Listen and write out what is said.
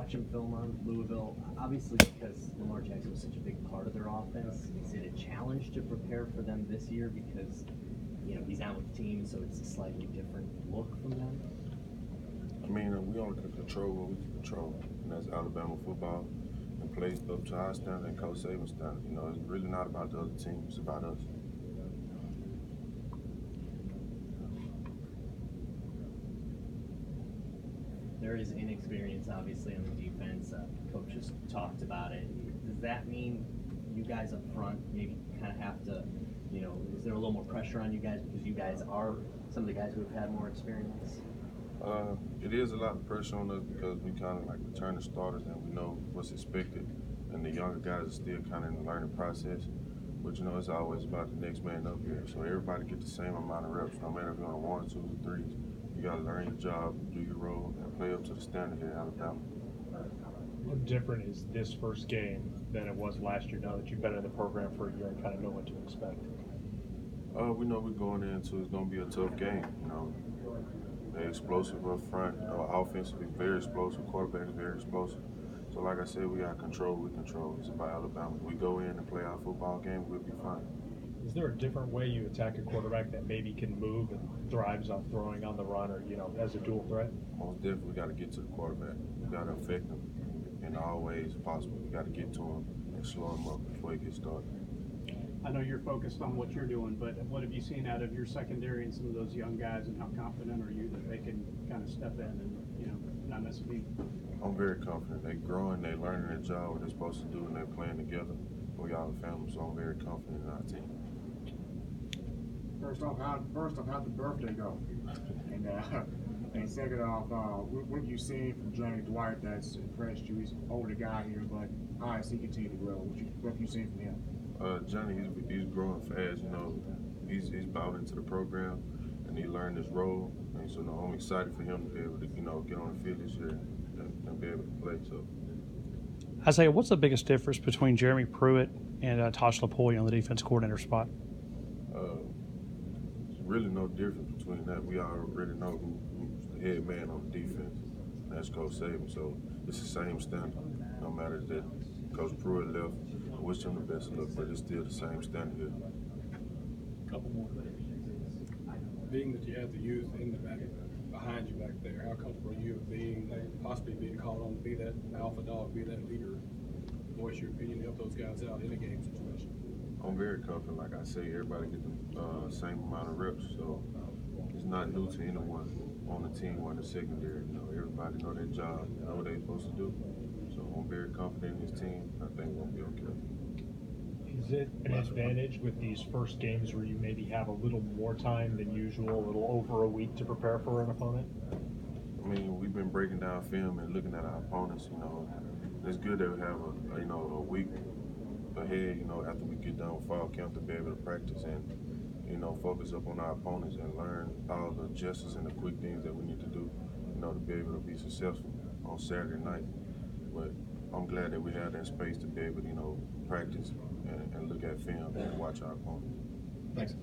watching film on Louisville, obviously because Lamar Jackson was such a big part of their offense, is it a challenge to prepare for them this year because, he's not with the team, so it's a slightly different look from them? I mean, we only can control what we can control, and that's Alabama football and play up to our standard and Coach Saban's standard. It's really not about the other team, it's about us. There is inexperience, obviously, on the defense. Coach just talked about it. Does that mean you guys up front maybe kind of have to, is there a little more pressure on you guys because you guys are some of the guys who have had more experience? It is a lot of pressure on us because we kind of like returning starters and we know what's expected, and the younger guys are still kind of in the learning process. But it's always about the next man up here. So everybody get the same amount of reps, no matter if you're on one, twos, or threes. You got to learn your job, do your role, and play up to the standard here in Alabama. How different is this first game than it was last year now that you've been in the program for a year and kind of know what to expect? We know we're going into it's going to be a tough game. They're explosive up front. Offensively, very explosive. Quarterback is very explosive. So like I said, we got control. We control. It's about Alabama. We go in and play our football game, we'll be fine. Is there a different way you attack a quarterback that maybe can move and thrives on throwing on the run or, as a dual threat? Most definitely, we got to get to the quarterback. We got to affect him in all ways possible. We got to get to him and slow him up before he gets started. I know you're focused on what you're doing, but what have you seen out of your secondary and some of those young guys, and how confident are you that they can kind of step in and, not miss a beat? I'm very confident. They're growing, they're learning their job, what they're supposed to do, and they're playing together. We all a family, so I'm very confident in our team. First off, how'd the birthday go? And second off, what have you seen from Johnny Dwight that's impressed you? He's an older guy here, but how has he continued to grow? What have you seen from him? Johnny, he's growing fast. He's bought into the program, and he learned his role. And so I'm excited for him to be able to, get on the field this year and be able to play. So, Isaiah, what's the biggest difference between Jeremy Pruitt and Tosh LaPoy on the defense coordinator spot? There's really no difference between that. We already know who's the head man on the defense. And that's Coach Saban. So it's the same standard. No matter that Coach Pruitt left, I wish him the best of luck, but it's still the same standard here. Couple more. Being that you have the youth in the back behind you back there, how comfortable are you possibly being called on to be that alpha dog, be that leader, voice your opinion, help those guys out in a game situation? I'm very confident. Like I say, everybody get the same amount of reps, so it's not new to anyone on the team or in the secondary. Everybody know their job, know what they're supposed to do. So I'm very confident in this team. I think we'll be okay. Is it an advantage with these first games where you maybe have a little more time than usual, a little over a week to prepare for an opponent? I mean, we've been breaking down film and looking at our opponents. It's good that we have a week ahead. After we get done with fall camp, to be able to practice and focus up on our opponents and learn all the gestures and the quick things that we need to do. To be able to be successful on Saturday night. But I'm glad that we have that space to be able to, practice and look at film and watch our opponents. Thanks.